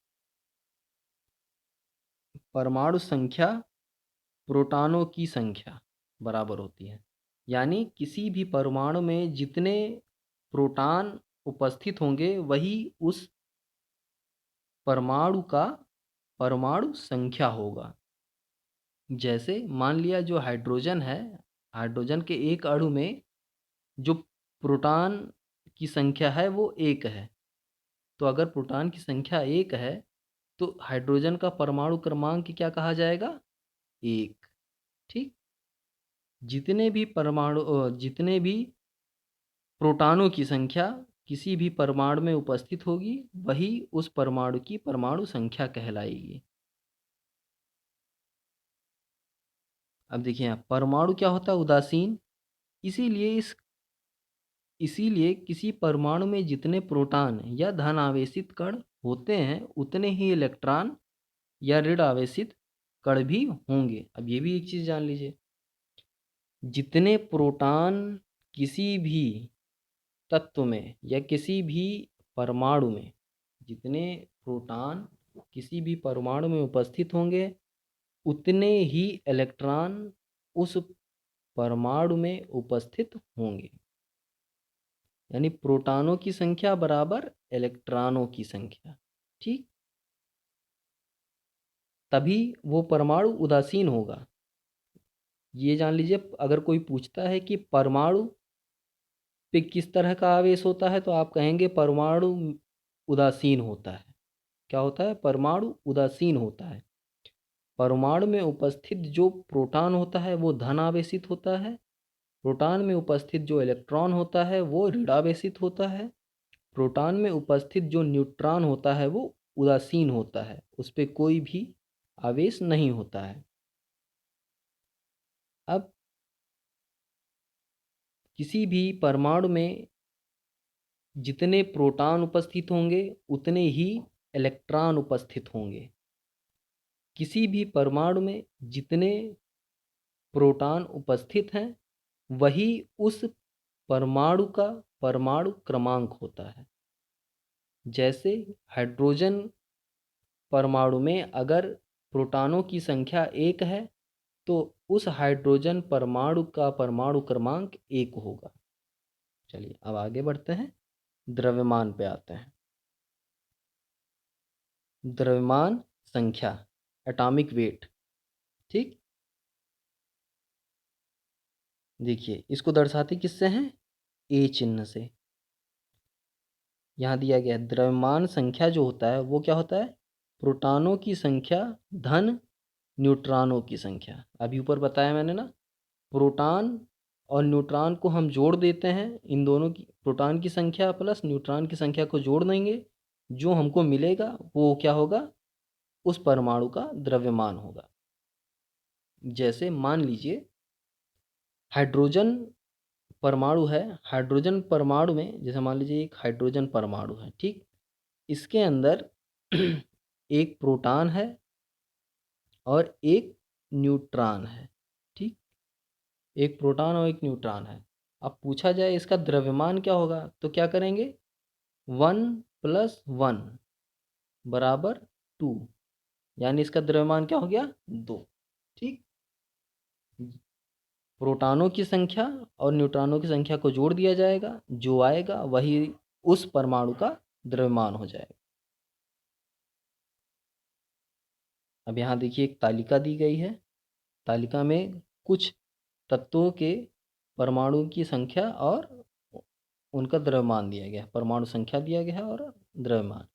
परमाणु संख्या प्रोटॉनों की संख्या बराबर होती है। यानी किसी भी परमाणु में जितने प्रोटॉन उपस्थित होंगे वही उस परमाणु का परमाणु संख्या होगा। जैसे मान लिया जो हाइड्रोजन है, हाइड्रोजन के एक अणु में जो प्रोटॉन की संख्या है वो 1 है। तो अगर प्रोटॉन की संख्या 1 है तो हाइड्रोजन का परमाणु क्रमांक क्या कहा जाएगा, 1। ठीक, जितने भी प्रोटॉनों की संख्या किसी भी परमाणु में उपस्थित होगी वही उस परमाणु की परमाणु संख्या कहलाएगी। अब देखिए यहाँ परमाणु क्या होता है, उदासीन। इसीलिए किसी परमाणु में जितने प्रोटॉन या धन आवेशित कण होते हैं उतने ही इलेक्ट्रॉन या ऋण आवेशित कण भी होंगे। अब ये भी एक चीज़ जान लीजिए, जितने प्रोटॉन किसी भी तत्व में या किसी भी परमाणु में, जितने प्रोटॉन किसी भी परमाणु में उपस्थित होंगे उतने ही इलेक्ट्रॉन उस परमाणु में उपस्थित होंगे। यानी प्रोटॉनों की संख्या बराबर इलेक्ट्रॉनों की संख्या। ठीक, तभी वो परमाणु उदासीन होगा। ये जान लीजिए, अगर कोई पूछता है कि परमाणु पे किस तरह का आवेश होता है तो आप कहेंगे परमाणु उदासीन होता है। क्या होता है, परमाणु उदासीन होता है। परमाणु में उपस्थित जो प्रोटॉन होता है वो धन आवेशित होता है, प्रोटॉन में उपस्थित जो इलेक्ट्रॉन होता है वो ऋणावेशित होता है, प्रोटॉन में उपस्थित जो न्यूट्रॉन होता है वो उदासीन होता है, उस पर कोई भी आवेश नहीं होता है। अब किसी भी परमाणु में जितने प्रोटॉन उपस्थित होंगे उतने ही इलेक्ट्रॉन उपस्थित होंगे। किसी भी परमाणु में जितने प्रोटॉन उपस्थित हैं वही उस परमाणु का परमाणु क्रमांक होता है। जैसे हाइड्रोजन परमाणु में अगर प्रोटॉनों की संख्या 1 है तो उस हाइड्रोजन परमाणु का परमाणु क्रमांक 1 होगा। चलिए अब आगे बढ़ते हैं, द्रव्यमान पे आते हैं। द्रव्यमान संख्या, एटॉमिक वेट। ठीक, देखिए इसको दर्शाते किससे हैं, ए चिन्ह से। यहाँ दिया गया द्रव्यमान संख्या जो होता है वो क्या होता है, प्रोटॉनों की संख्या धन न्यूट्रॉनों की संख्या। अभी ऊपर बताया मैंने ना, प्रोटॉन और न्यूट्रॉन को हम जोड़ देते हैं, इन दोनों की प्रोटॉन की संख्या प्लस न्यूट्रॉन की संख्या को जोड़ देंगे, जो हमको मिलेगा वो क्या होगा, उस परमाणु का द्रव्यमान होगा। जैसे मान लीजिए हाइड्रोजन परमाणु है, हाइड्रोजन परमाणु में जैसे मान लीजिए एक हाइड्रोजन परमाणु है, ठीक, इसके अंदर एक प्रोटॉन है और एक न्यूट्रॉन है, ठीक, एक प्रोटॉन और एक न्यूट्रॉन है। अब पूछा जाए इसका द्रव्यमान क्या होगा, तो क्या करेंगे, 1 + 1 बराबर 2, यानी इसका द्रव्यमान क्या हो गया, 2, ठीक। प्रोटॉनों की संख्या और न्यूट्रॉनों की संख्या को जोड़ दिया जाएगा, जो आएगा वही उस परमाणु का द्रव्यमान हो जाएगा। अब यहाँ देखिए एक तालिका दी गई है, तालिका में कुछ तत्वों के परमाणु की संख्या और उनका द्रव्यमान दिया गया है, परमाणु संख्या दिया गया है और द्रव्यमान।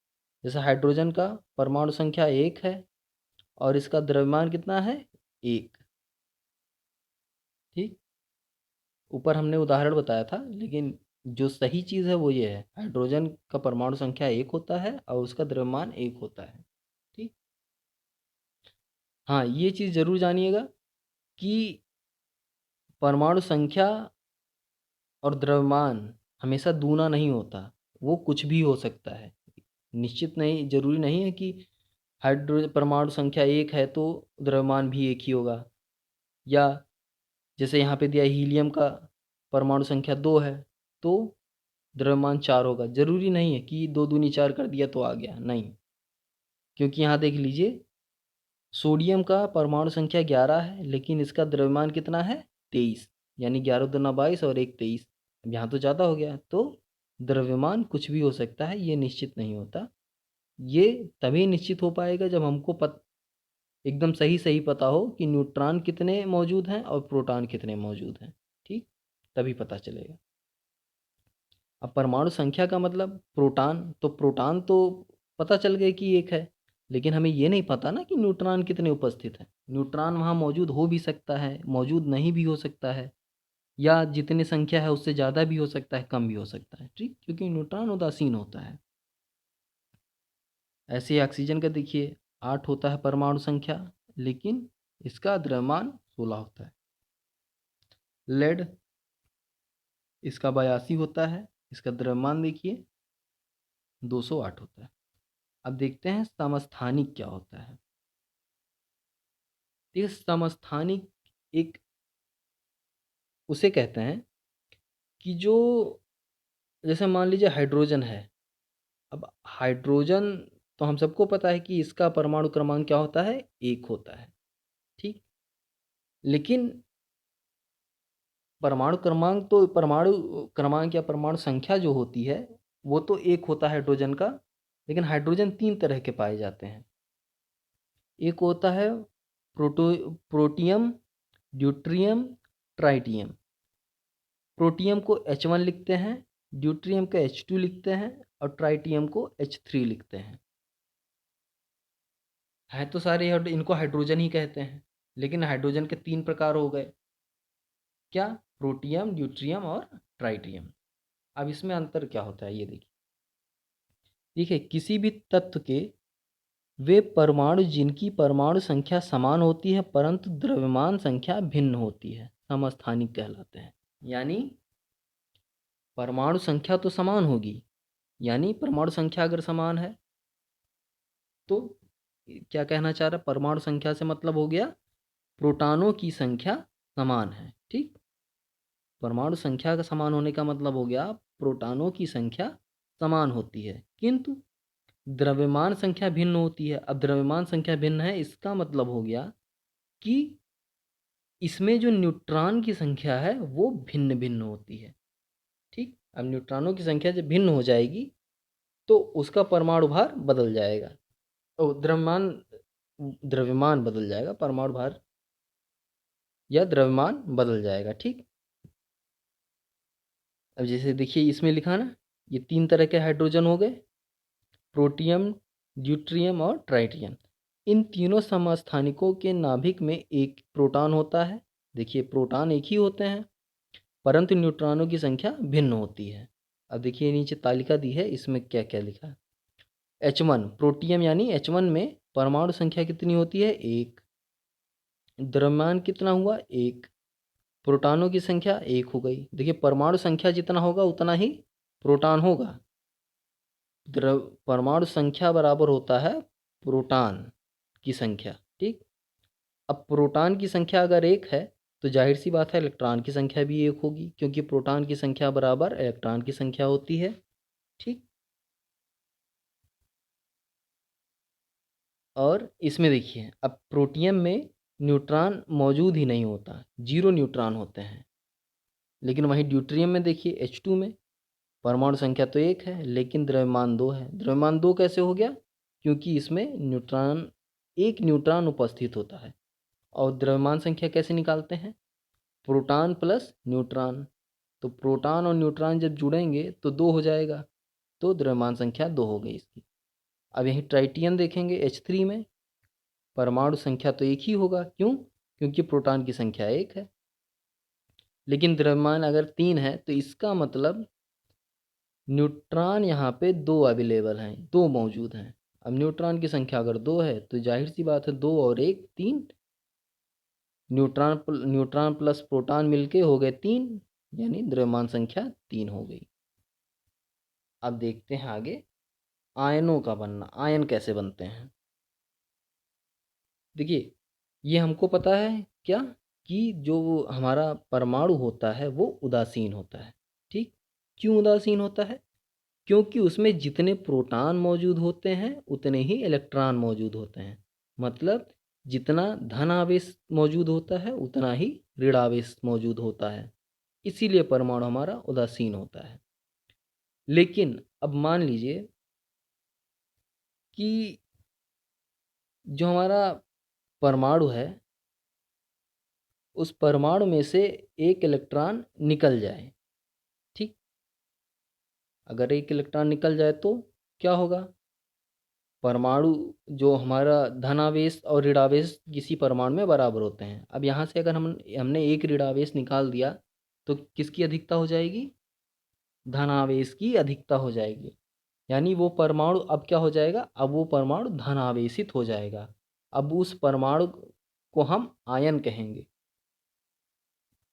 जैसे हाइड्रोजन का परमाणु संख्या 1 है और इसका द्रव्यमान कितना है, 1, ठीक। ऊपर हमने उदाहरण बताया था, लेकिन जो सही चीज़ है वो ये है, हाइड्रोजन का परमाणु संख्या 1 होता है और उसका द्रव्यमान 1 होता है, ठीक। हाँ, ये चीज़ ज़रूर जानिएगा कि परमाणु संख्या और द्रव्यमान हमेशा दूना नहीं होता, वो कुछ भी हो सकता है। निश्चित नहीं, ज़रूरी नहीं है कि हाइड्रोजन परमाणु संख्या 1 है तो द्रव्यमान भी 1 ही होगा, या जैसे यहाँ पे दिया हीलियम का परमाणु संख्या 2 है तो द्रव्यमान 4 होगा। ज़रूरी नहीं है कि 2 दूनी 4 कर दिया तो आ गया, नहीं। क्योंकि यहाँ देख लीजिए सोडियम का परमाणु संख्या 11 है लेकिन इसका द्रव्यमान कितना है, 23, यानी 11 दूना 22 और 1 23। अब यहाँ तो ज़्यादा हो गया, तो द्रव्यमान कुछ भी हो सकता है, ये निश्चित नहीं होता। ये तभी निश्चित हो पाएगा जब हमको एकदम सही सही पता हो कि न्यूट्रॉन कितने मौजूद हैं और प्रोटॉन कितने मौजूद हैं, ठीक, तभी पता चलेगा। अब परमाणु संख्या का मतलब प्रोटॉन तो पता चल गया कि एक है, लेकिन हमें ये नहीं पता ना कि न्यूट्रॉन कितने उपस्थित हैं। न्यूट्रॉन वहाँ मौजूद हो भी सकता है, मौजूद नहीं भी हो सकता है, या जितनी संख्या है उससे ज़्यादा भी हो सकता है, कम भी हो सकता है, ठीक, क्योंकि न्यूट्रॉन उदासीन होता है। ऐसे ही ऑक्सीजन का देखिए 8 होता है परमाणु संख्या, लेकिन इसका द्रव्यमान 16 होता है। लेड इसका 82 होता है, इसका द्रव्यमान देखिए 208 होता है। अब देखते हैं समस्थानिक क्या होता है। देखिए समस्थानिक एक उसे कहते हैं कि जो, जैसे मान लीजिए हाइड्रोजन है, अब हाइड्रोजन तो हम सबको पता है कि इसका परमाणु क्रमांक क्या होता है, 1 होता है, ठीक। लेकिन परमाणु क्रमांक या परमाणु संख्या जो होती है वो तो 1 होता है हाइड्रोजन का, लेकिन हाइड्रोजन 3 तरह के पाए जाते हैं। एक होता है प्रोटियम, ड्यूट्रियम, ट्राइटियम। प्रोटियम को H1 लिखते हैं, ड्यूट्रियम को H2 लिखते हैं और ट्राइटियम को H3 लिखते हैं। है तो सारे इनको हाइड्रोजन ही कहते हैं, लेकिन हाइड्रोजन के 3 प्रकार हो गए, क्या, प्रोटियम, ड्यूट्रियम और ट्राइटियम। अब इसमें अंतर क्या होता है ये देखिए किसी भी तत्व के वे परमाणु जिनकी परमाणु संख्या समान होती है परंतु द्रव्यमान संख्या भिन्न होती है, समस्थानिक कहलाते हैं। यानी परमाणु संख्या तो समान होगी, यानी परमाणु संख्या अगर समान है तो क्या कहना चाह रहा है, परमाणु संख्या से मतलब हो गया प्रोटॉनों की संख्या समान है, ठीक। परमाणु संख्या का समान होने का मतलब हो गया प्रोटॉनों की संख्या समान होती है किंतु द्रव्यमान संख्या भिन्न होती है। अब द्रव्यमान संख्या भिन्न है इसका मतलब हो गया कि इसमें जो न्यूट्रॉन की संख्या है वो भिन्न भिन्न होती है, ठीक। अब न्यूट्रॉनों की संख्या जब भिन्न हो जाएगी तो उसका परमाणु भार बदल जाएगा, तो द्रव्यमान बदल जाएगा, परमाणु भार या द्रव्यमान बदल जाएगा, ठीक। अब जैसे देखिए इसमें लिखा ना, ये 3 तरह के हाइड्रोजन हो गए, प्रोटियम, ड्यूट्रियम और ट्राइटियम। इन तीनों समस्थानिकों के नाभिक में एक प्रोटॉन होता है। देखिए प्रोटॉन एक ही होते हैं परंतु न्यूट्रॉनों की संख्या भिन्न होती है। अब देखिए नीचे तालिका दी है, इसमें क्या क्या लिखा है। H1 प्रोटियम यानी H1 में परमाणु संख्या कितनी होती है? 1। द्रव्यमान कितना हुआ? 1। प्रोटॉनों की संख्या 1 हो गई। देखिए परमाणु संख्या जितना होगा उतना ही प्रोटॉन होगा। परमाणु संख्या बराबर होता है प्रोटॉन की संख्या, ठीक। अब प्रोटॉन की संख्या अगर 1 है तो जाहिर सी बात है इलेक्ट्रॉन की संख्या भी 1 होगी, क्योंकि प्रोटॉन की संख्या बराबर इलेक्ट्रॉन की संख्या होती है, ठीक। और इसमें देखिए अब प्रोटियम में न्यूट्रॉन मौजूद ही नहीं होता, 0 न्यूट्रॉन होते हैं। लेकिन वहीं ड्यूटेरियम में देखिए H2 में परमाणु संख्या तो 1 है लेकिन द्रव्यमान 2 है। द्रव्यमान 2 कैसे हो गया? क्योंकि इसमें एक न्यूट्रॉन उपस्थित होता है। और द्रव्यमान संख्या कैसे निकालते हैं? Proton plus neutron. तो प्रोटॉन और न्यूट्रॉन जब जुड़ेंगे तो 2 हो जाएगा, तो द्रव्यमान संख्या 2 हो गई इसकी। अब यहीं ट्राइटियम देखेंगे H3 में परमाणु संख्या तो 1 ही होगा, क्यों? क्योंकि प्रोटॉन की संख्या 1 है। लेकिन द्रव्यमान अगर 3 है तो इसका मतलब न्यूट्रॉन यहाँ पे 2 अवेलेबल हैं, 2 मौजूद हैं। अब न्यूट्रॉन की संख्या अगर 2 है तो जाहिर सी बात है 2 और 1 3, न्यूट्रॉन प्लस प्रोटॉन मिलके हो गए 3, यानी द्रव्यमान संख्या 3 हो गई। अब देखते हैं आगे आयनों का बनना, आयन कैसे बनते हैं। देखिए ये हमको पता है क्या, कि जो हमारा परमाणु होता है वो उदासीन होता है, ठीक। क्यों उदासीन होता है? क्योंकि उसमें जितने प्रोटॉन मौजूद होते हैं उतने ही इलेक्ट्रॉन मौजूद होते हैं। मतलब जितना धन आवेश मौजूद होता है उतना ही ऋण आवेश मौजूद होता है, इसीलिए परमाणु हमारा उदासीन होता है। लेकिन अब मान लीजिए कि जो हमारा परमाणु है उस परमाणु में से एक इलेक्ट्रॉन निकल जाए, ठीक। अगर एक इलेक्ट्रॉन निकल जाए तो क्या होगा? परमाणु जो हमारा धनावेश और ऋणावेश किसी परमाणु में बराबर होते हैं। अब यहाँ से अगर हमने एक ऋणावेश निकाल दिया तो किसकी अधिकता हो जाएगी? धनावेश की अधिकता हो जाएगी। यानी वो परमाणु अब क्या हो जाएगा? अब वो परमाणु धनावेशित हो जाएगा। अब उस परमाणु को हम आयन कहेंगे।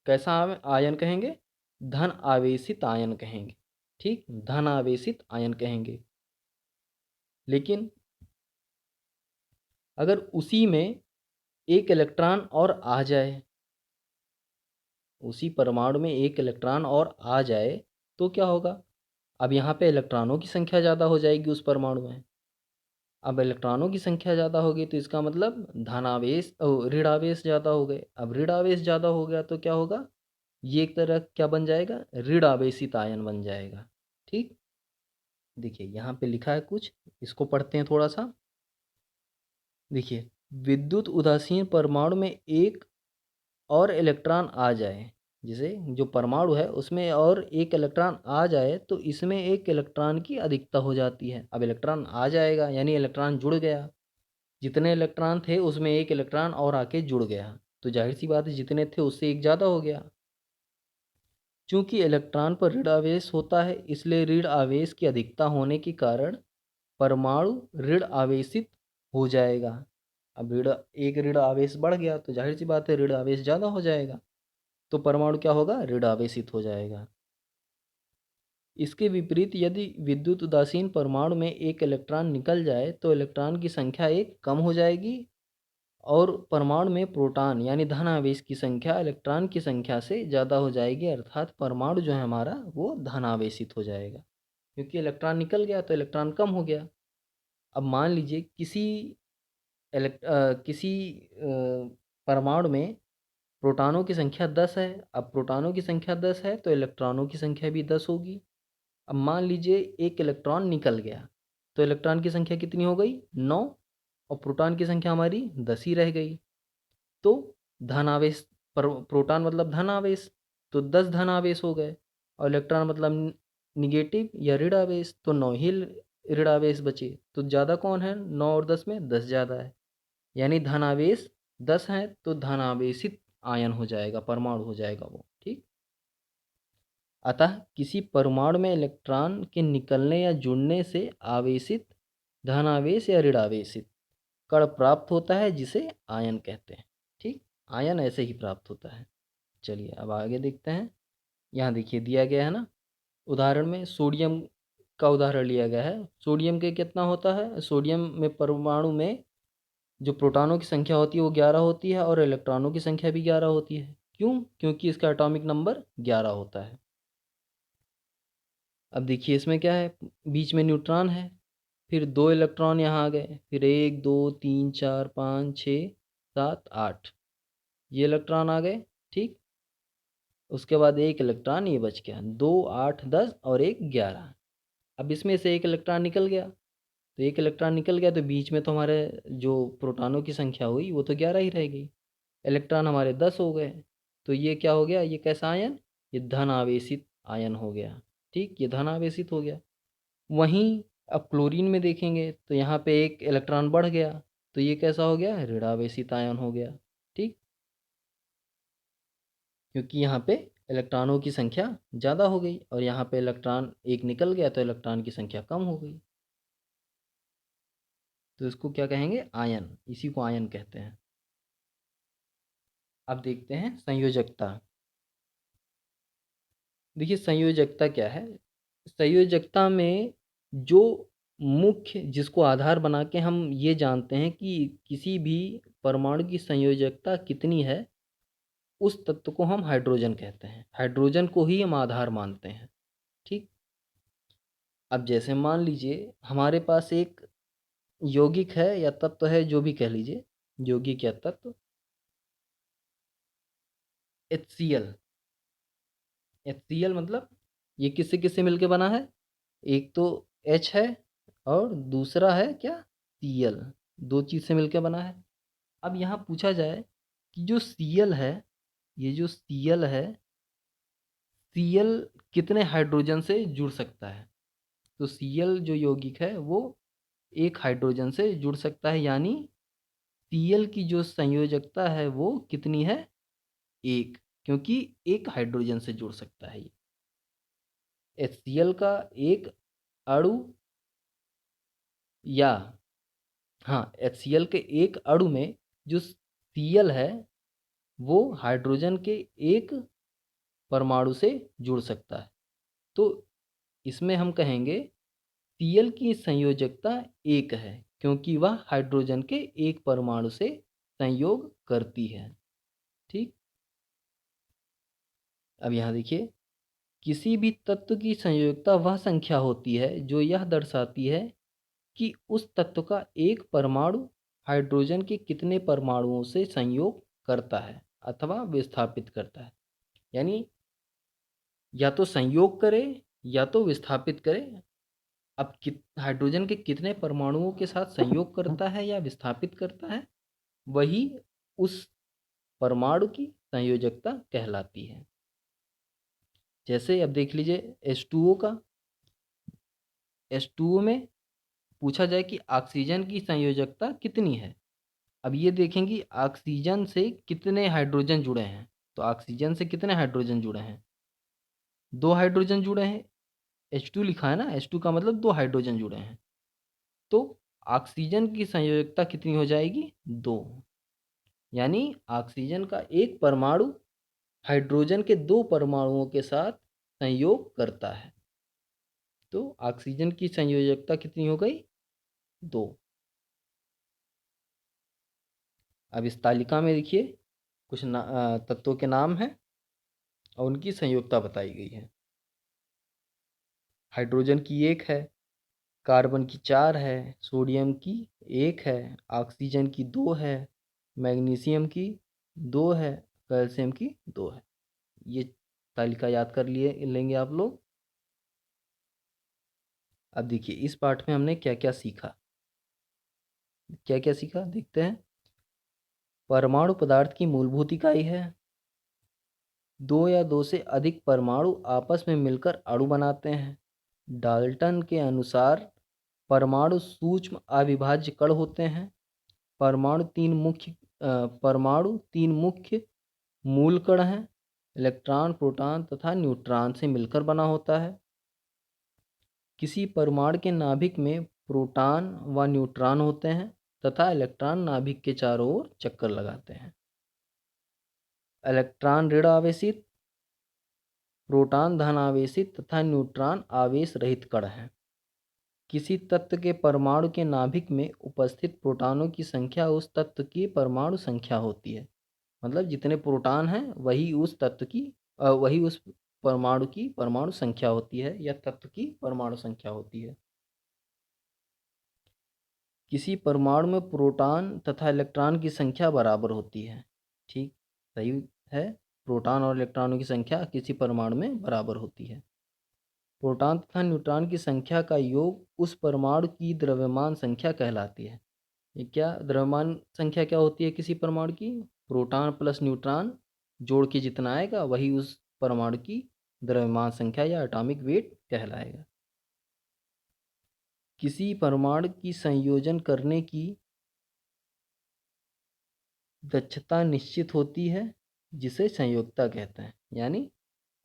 कैसा आयन कहेंगे? धन आवेशित आयन कहेंगे, ठीक। धन आवेशित आयन कहेंगे। लेकिन अगर उसी में एक इलेक्ट्रॉन और आ जाए, उसी परमाणु में एक इलेक्ट्रॉन और आ जाए तो क्या होगा? अब यहाँ पे इलेक्ट्रॉनों की संख्या ज़्यादा हो जाएगी उस परमाणु में। अब इलेक्ट्रॉनों की संख्या ज़्यादा होगी तो इसका मतलब धनावेश ऋणावेश ज़्यादा हो गए। अब ऋणावेश ज़्यादा हो गया तो क्या होगा? ये एक तरह क्या बन जाएगा? ऋण आवेशित आयन बन जाएगा, ठीक। देखिए यहाँ पे लिखा है कुछ, इसको पढ़ते हैं थोड़ा सा। देखिए विद्युत उदासीन परमाणु में एक और इलेक्ट्रॉन आ जाए, जैसे जो परमाणु है उसमें और एक इलेक्ट्रॉन आ जाए तो इसमें एक इलेक्ट्रॉन की अधिकता हो जाती है। अब इलेक्ट्रॉन आ जाएगा यानी इलेक्ट्रॉन जुड़ गया, जितने इलेक्ट्रॉन थे उसमें एक इलेक्ट्रॉन और आके जुड़ गया, तो जाहिर सी बात है जितने थे उससे एक ज़्यादा हो गया। चूंकि इलेक्ट्रॉन पर ऋण आवेश होता है इसलिए ऋण आवेश की अधिकता होने के कारण परमाणु ऋण आवेशित हो जाएगा। अब एक ऋण आवेश बढ़ गया तो जाहिर सी बात है ऋण आवेश ज़्यादा हो जाएगा, तो परमाणु क्या होगा? ऋण आवेशित हो जाएगा। इसके विपरीत यदि विद्युत उदासीन परमाणु में एक इलेक्ट्रॉन निकल जाए तो इलेक्ट्रॉन की संख्या एक कम हो जाएगी और परमाणु में प्रोटॉन यानी धन आवेश की संख्या इलेक्ट्रॉन की संख्या से ज़्यादा हो जाएगी, अर्थात परमाणु जो है हमारा वो धन आवेशित हो जाएगा। क्योंकि इलेक्ट्रॉन निकल गया तो इलेक्ट्रॉन कम हो गया। अब मान लीजिए किसी परमाणु में प्रोटॉनों की संख्या 10 है। अब प्रोटॉनों की संख्या 10 है तो इलेक्ट्रॉनों की संख्या भी 10 होगी। अब मान लीजिए एक इलेक्ट्रॉन निकल गया तो इलेक्ट्रॉन की संख्या कितनी हो गई? 9, और प्रोटॉन की संख्या हमारी 10 ही रह गई। तो धन आवेश, प्रोटॉन मतलब धन आवेश, तो 10 धन आवेश हो गए, और इलेक्ट्रॉन मतलब निगेटिव या ऋण आवेश, तो 9 ही ऋण आवेश बचे। तो ज़्यादा कौन है? 9 और 10 में 10 ज़्यादा है, यानी धन आवेश 10 है तो धन आवेशित आयन हो जाएगा, परमाणु हो जाएगा वो, ठीक। अतः किसी परमाणु में इलेक्ट्रॉन के निकलने या जुड़ने से आवेशित धनावेश या ऋणावेशित कण प्राप्त होता है, जिसे आयन कहते हैं। ठीक, आयन ऐसे ही प्राप्त होता है। चलिए अब आगे देखते हैं। यहाँ देखिए दिया गया है ना, उदाहरण में सोडियम का उदाहरण लिया गया है। सोडियम के कितना होता है? सोडियम में परमाणु में जो प्रोटॉनों की संख्या होती है वो 11 होती है और इलेक्ट्रॉनों की संख्या भी 11 होती है। क्यों? क्योंकि इसका एटॉमिक नंबर 11 होता है। अब देखिए इसमें क्या है, बीच में न्यूट्रॉन है, फिर 2 इलेक्ट्रॉन यहाँ आ गए, फिर 1 2 3 4 5 6 7 8 ये इलेक्ट्रॉन आ गए। ठीक, उसके बाद एक इलेक्ट्रॉन ये बच गया, 2 8 10 और एक 11। अब इसमें से एक इलेक्ट्रॉन निकल गया, तो एक इलेक्ट्रॉन निकल गया तो बीच में तो हमारे जो प्रोटॉनों की संख्या हुई वो तो 11 ही रह गई। इलेक्ट्रॉन हमारे 10 हो गए, तो ये क्या हो गया, ये कैसा आयन, ये धन आवेशित आयन हो गया। ठीक, ये धन आवेशित हो गया। वहीं अब क्लोरीन में देखेंगे तो यहाँ पे एक इलेक्ट्रॉन बढ़ गया, तो ये कैसा हो गया, ऋणावेशित आयन हो गया। ठीक, क्योंकि यहाँ पे इलेक्ट्रॉनों की संख्या ज़्यादा हो गई और यहाँ पे इलेक्ट्रॉन एक निकल गया तो इलेक्ट्रॉन की संख्या कम हो गई, तो इसको क्या कहेंगे, आयन, इसी को आयन कहते हैं। अब देखते हैं संयोजकता। देखिए संयोजकता क्या है, संयोजकता में जो मुख्य जिसको आधार बना के हम ये जानते हैं कि किसी भी परमाणु की संयोजकता कितनी है, उस तत्व को हम हाइड्रोजन कहते हैं। हाइड्रोजन को ही हम आधार मानते हैं। ठीक, अब जैसे मान लीजिए हमारे पास एक यौगिक है या तत्व है, जो भी कह लीजिए, यौगिक या तत्व, HCl। HCl मतलब ये किससे किससे मिलके बना है, एक तो H है और दूसरा है क्या, Cl। दो चीज़ से मिलकर बना है। अब यहाँ पूछा जाए कि जो Cl है, ये जो Cl है, Cl कितने हाइड्रोजन से जुड़ सकता है? तो Cl जो यौगिक है वो एक हाइड्रोजन से जुड़ सकता है, यानी Cl की जो संयोजकता है वो कितनी है, एक, क्योंकि एक हाइड्रोजन से जुड़ सकता है ये। HCl का एक अणु, या हाँ, HCl के एक अणु में जो Cl है वो हाइड्रोजन के एक परमाणु से जुड़ सकता है। तो इसमें हम कहेंगे Cl की संयोजकता एक है, क्योंकि वह हाइड्रोजन के एक परमाणु से संयोग करती है। ठीक, अब यहाँ देखिए, किसी भी तत्व की संयोजकता वह संख्या होती है जो यह दर्शाती है कि उस तत्व का एक परमाणु हाइड्रोजन के कितने परमाणुओं से संयोग करता है अथवा विस्थापित करता है। यानी या तो संयोग करे या तो विस्थापित करे। अब हाइड्रोजन के कितने परमाणुओं के साथ संयोग करता है या विस्थापित करता है, वही उस परमाणु की संयोजकता कहलाती है। जैसे अब देख लीजिए H2O का, H2O में पूछा जाए कि ऑक्सीजन की संयोजकता कितनी है। अब ये देखेंगे ऑक्सीजन से कितने हाइड्रोजन जुड़े हैं, तो ऑक्सीजन से कितने हाइड्रोजन जुड़े हैं, 2 हाइड्रोजन जुड़े हैं। H2 लिखा है ना, H2 का मतलब 2 हाइड्रोजन जुड़े हैं, तो ऑक्सीजन की संयोजकता कितनी हो जाएगी, 2। यानी ऑक्सीजन का एक परमाणु हाइड्रोजन के 2 परमाणुओं के साथ संयोग करता है, तो ऑक्सीजन की संयोजकता कितनी हो गई, 2। अब इस तालिका में देखिए कुछ तत्वों के नाम हैं और उनकी संयोजकता बताई गई है। हाइड्रोजन की 1 है, कार्बन की 4 है, सोडियम की 1 है, ऑक्सीजन की 2 है, मैग्नीशियम की 2 है, कैल्शियम की 2 है। ये तालिका याद कर लिए लेंगे आप लोग। अब देखिए इस पाठ में हमने क्या क्या सीखा, क्या क्या सीखा देखते हैं। परमाणु पदार्थ की मूलभूत इकाई है। 2 या 2 से अधिक परमाणु आपस में मिलकर अणु बनाते हैं। डाल्टन के अनुसार परमाणु सूक्ष्म अविभाज्य कण होते हैं। परमाणु तीन मुख्य मूल कण हैं। इलेक्ट्रॉन, प्रोटॉन तथा न्यूट्रॉन से मिलकर बना होता है। किसी परमाणु के नाभिक में प्रोटॉन व न्यूट्रॉन होते हैं तथा इलेक्ट्रॉन नाभिक के चारों ओर चक्कर लगाते हैं। इलेक्ट्रॉन ऋण आवेशित, प्रोटॉन धन आवेशित तथा न्यूट्रॉन आवेश रहित कण हैं। किसी तत्व के परमाणु के नाभिक में उपस्थित प्रोटॉनों की संख्या उस तत्व की परमाणु संख्या होती है। मतलब जितने प्रोटॉन हैं वही उस तत्व की वही उस परमाणु की परमाणु संख्या होती है या तत्व की परमाणु संख्या होती है। किसी परमाणु में प्रोटॉन तथा इलेक्ट्रॉन की संख्या बराबर होती है। ठीक, सही है। प्रोटॉन और इलेक्ट्रॉनों की संख्या किसी परमाणु में बराबर होती है। प्रोटॉन तथा न्यूट्रॉन की संख्या का योग उस परमाणु की द्रव्यमान संख्या कहलाती है। ये क्या द्रव्यमान संख्या क्या होती है किसी परमाणु की? प्रोटॉन प्लस न्यूट्रॉन जोड़ के जितना आएगा वही उस परमाणु की द्रव्यमान संख्या या एटॉमिक वेट कहलाएगा। किसी परमाणु की संयोजन करने की दक्षता निश्चित होती है जिसे संयोगता कहते हैं। यानी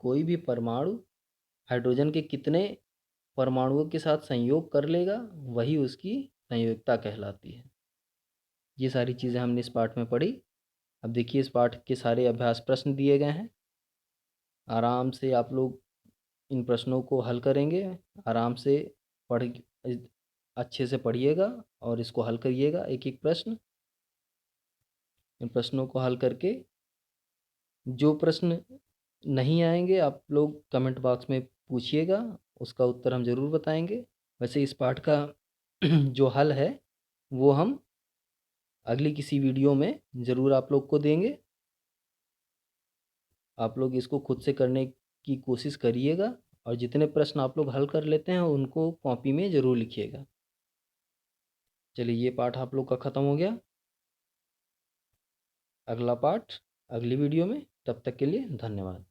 कोई भी परमाणु हाइड्रोजन के कितने परमाणुओं के साथ संयोग कर लेगा वही उसकी संयोगता कहलाती है। ये सारी चीज़ें हमने इस पाठ में पढ़ी। अब देखिए इस पाठ के सारे अभ्यास प्रश्न दिए गए हैं। आराम से आप लोग इन प्रश्नों को हल करेंगे। आराम से पढ़ अच्छे से पढ़िएगा और इसको हल करिएगा एक एक प्रश्न। इन प्रश्नों को हल करके जो प्रश्न नहीं आएंगे आप लोग कमेंट बॉक्स में पूछिएगा, उसका उत्तर हम ज़रूर बताएंगे। वैसे इस पाठ का जो हल है वो हम अगली किसी वीडियो में ज़रूर आप लोग को देंगे। आप लोग इसको खुद से करने की कोशिश करिएगा और जितने प्रश्न आप लोग हल कर लेते हैं उनको कॉपी में ज़रूर लिखिएगा। चलिए ये पाठ आप लोग का ख़त्म हो गया। अगला पाठ अगली वीडियो में, तब तक के लिए धन्यवाद।